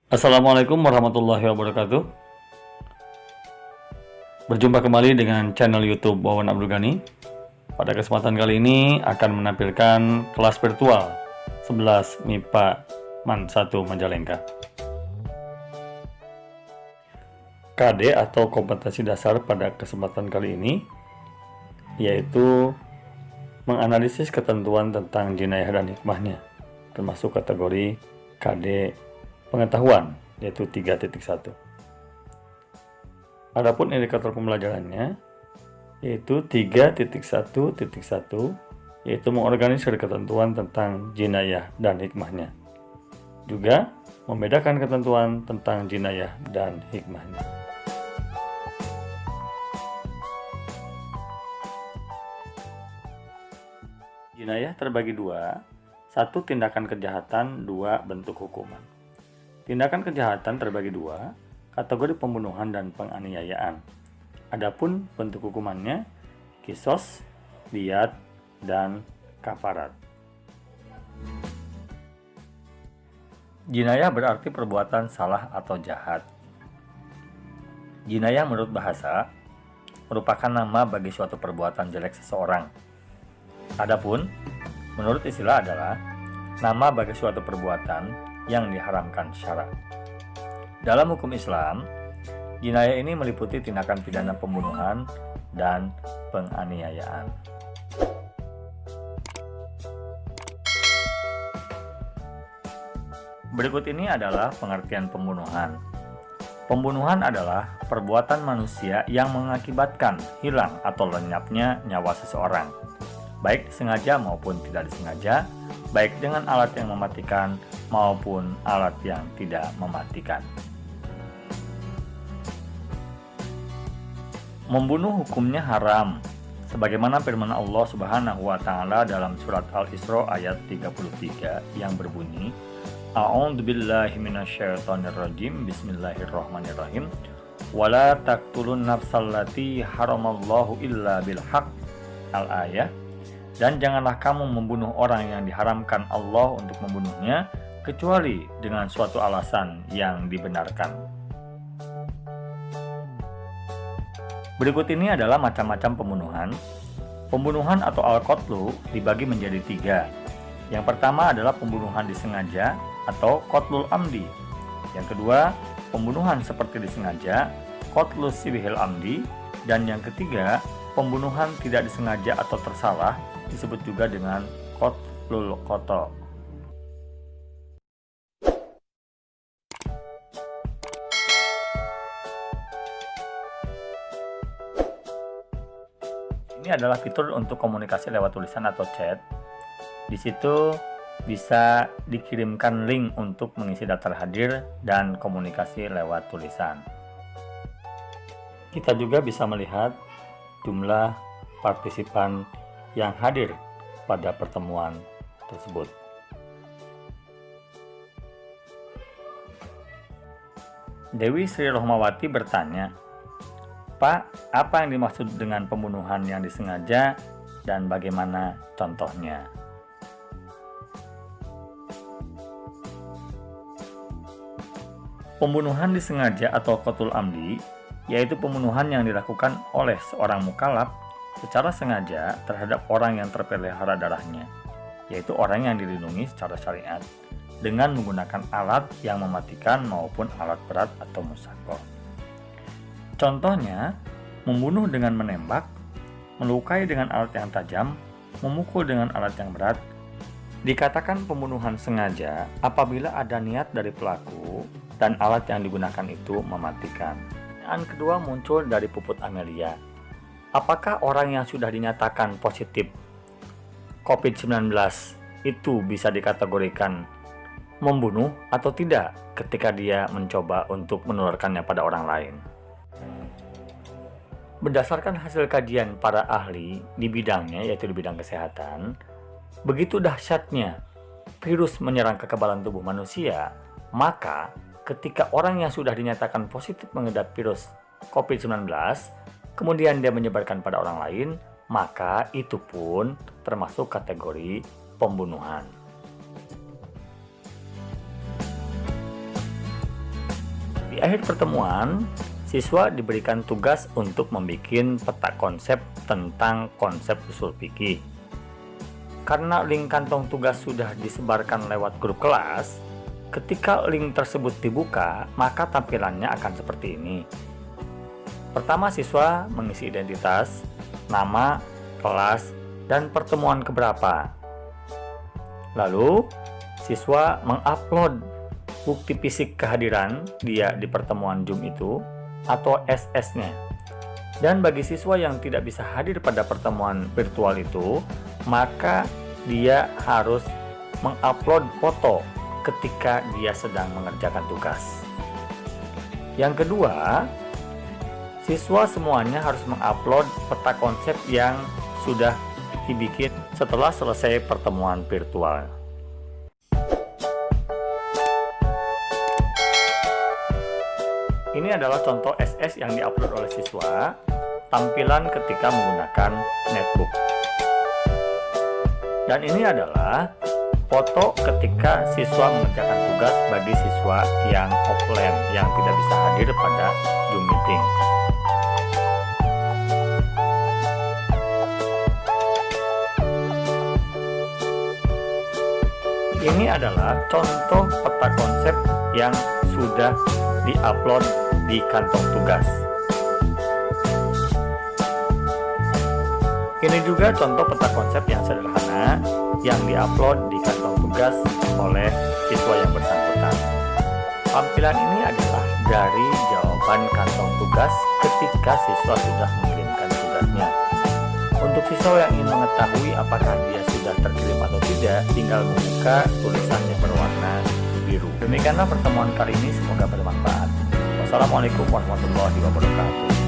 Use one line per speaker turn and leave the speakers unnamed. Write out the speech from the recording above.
Assalamualaikum warahmatullahi wabarakatuh. Berjumpa kembali dengan channel YouTube Wawan Abdul Ghani. Pada kesempatan kali ini akan menampilkan kelas virtual 11 MIPA MAN 1 Majalengka. KD atau kompetensi dasar pada kesempatan kali ini yaitu menganalisis ketentuan tentang jinayah dan hikmahnya, termasuk kategori KD pengetahuan, yaitu 3.1. Adapun indikator pembelajarannya yaitu 3.1.1, yaitu mengorganisir ketentuan tentang jinayah dan hikmahnya. Juga membedakan ketentuan tentang jinayah dan hikmahnya. Jinayah terbagi dua, satu tindakan kejahatan, dua bentuk hukuman. Tindakan kejahatan terbagi dua, kategori pembunuhan dan penganiayaan. Adapun bentuk hukumannya, kisos, diyat, dan kafarat. Jinayah berarti perbuatan salah atau jahat. Jinayah menurut bahasa merupakan nama bagi suatu perbuatan jelek seseorang. Adapun menurut istilah adalah nama bagi suatu perbuatan yang diharamkan syara. Dalam hukum Islam, jinayah ini meliputi tindakan pidana pembunuhan dan penganiayaan. Berikut ini adalah pengertian pembunuhan. Pembunuhan adalah perbuatan manusia yang mengakibatkan hilang atau lenyapnya nyawa seseorang, baik disengaja maupun tidak disengaja, baik dengan alat yang mematikan maupun alat yang tidak mematikan. Membunuh hukumnya haram, sebagaimana firman Allah Subhanahu wa taala dalam surat Al-Isra ayat 33 yang berbunyi, A'udzubillahi minasyaitonirrajim, bismillahirrahmanirrahim, wala taqtulun nafsallati haramallahu illa bilhaq, al-ayah. Dan janganlah kamu membunuh orang yang diharamkan Allah untuk membunuhnya, kecuali dengan suatu alasan yang dibenarkan. Berikut ini adalah macam-macam pembunuhan. Pembunuhan atau al-qatlu dibagi menjadi tiga. Yang pertama adalah pembunuhan disengaja atau qatlul amdi. Yang kedua, pembunuhan seperti disengaja, qatlus sibihil amdi. Dan yang ketiga, pembunuhan tidak disengaja atau tersalah, disebut juga dengan qatlul khata. Ini adalah fitur untuk komunikasi lewat tulisan atau chat. Di situ bisa dikirimkan link untuk mengisi daftar hadir dan komunikasi lewat tulisan. Kita juga bisa melihat jumlah partisipan yang hadir pada pertemuan tersebut. Dewi Sri Rohmawati bertanya, Pak, apa yang dimaksud dengan pembunuhan yang disengaja dan bagaimana contohnya? Pembunuhan disengaja atau qatlul amdi yaitu pembunuhan yang dilakukan oleh seorang mukallaf secara sengaja terhadap orang yang terpelihara darahnya, yaitu orang yang dilindungi secara syariat dengan menggunakan alat yang mematikan maupun alat berat atau musyaqah. Contohnya, membunuh dengan menembak, melukai dengan alat yang tajam, memukul dengan alat yang berat. Dikatakan pembunuhan sengaja apabila ada niat dari pelaku dan alat yang digunakan itu mematikan. Pertanyaan kedua muncul dari Puput Amelia. Apakah orang yang sudah dinyatakan positif COVID-19 itu bisa dikategorikan membunuh atau tidak ketika dia mencoba untuk menularkannya pada orang lain? Berdasarkan hasil kajian para ahli di bidangnya, yaitu di bidang kesehatan, begitu dahsyatnya virus menyerang kekebalan tubuh manusia, maka ketika orang yang sudah dinyatakan positif mengidap virus COVID-19, kemudian dia menyebarkan pada orang lain, maka itu pun termasuk kategori pembunuhan. Di akhir pertemuan, siswa diberikan tugas untuk membuat peta konsep tentang konsep usul fikih. Karena link kantong tugas sudah disebarkan lewat grup kelas, ketika link tersebut dibuka, maka tampilannya akan seperti ini. Pertama, siswa mengisi identitas, nama, kelas, dan pertemuan keberapa. Lalu, siswa mengupload bukti fisik kehadiran dia di pertemuan Zoom itu atau SS-nya. Dan bagi siswa yang tidak bisa hadir pada pertemuan virtual itu, maka dia harus mengupload foto ketika dia sedang mengerjakan tugas. Yang kedua, siswa semuanya harus mengupload peta konsep yang sudah dibikin setelah selesai pertemuan virtual. Ini adalah contoh SS yang diupload oleh siswa, tampilan ketika menggunakan netbook. Dan ini adalah foto ketika siswa mengerjakan tugas bagi siswa yang offline, yang tidak bisa hadir pada Zoom meeting. Ini adalah contoh peta konsep yang sudah diupload di kantong tugas. Ini juga contoh peta konsep yang sederhana yang diupload di kantong tugas oleh siswa yang bersangkutan. Tampilan ini adalah dari jawaban kantong tugas ketika siswa sudah mengirimkan tugasnya. Untuk siswa yang ingin mengetahui apakah dia sudah terkirim atau tidak, tinggal membuka tulisannya berwarna biru. Demikianlah pertemuan kali ini, semoga bermanfaat. Wassalamualaikum warahmatullahi wabarakatuh.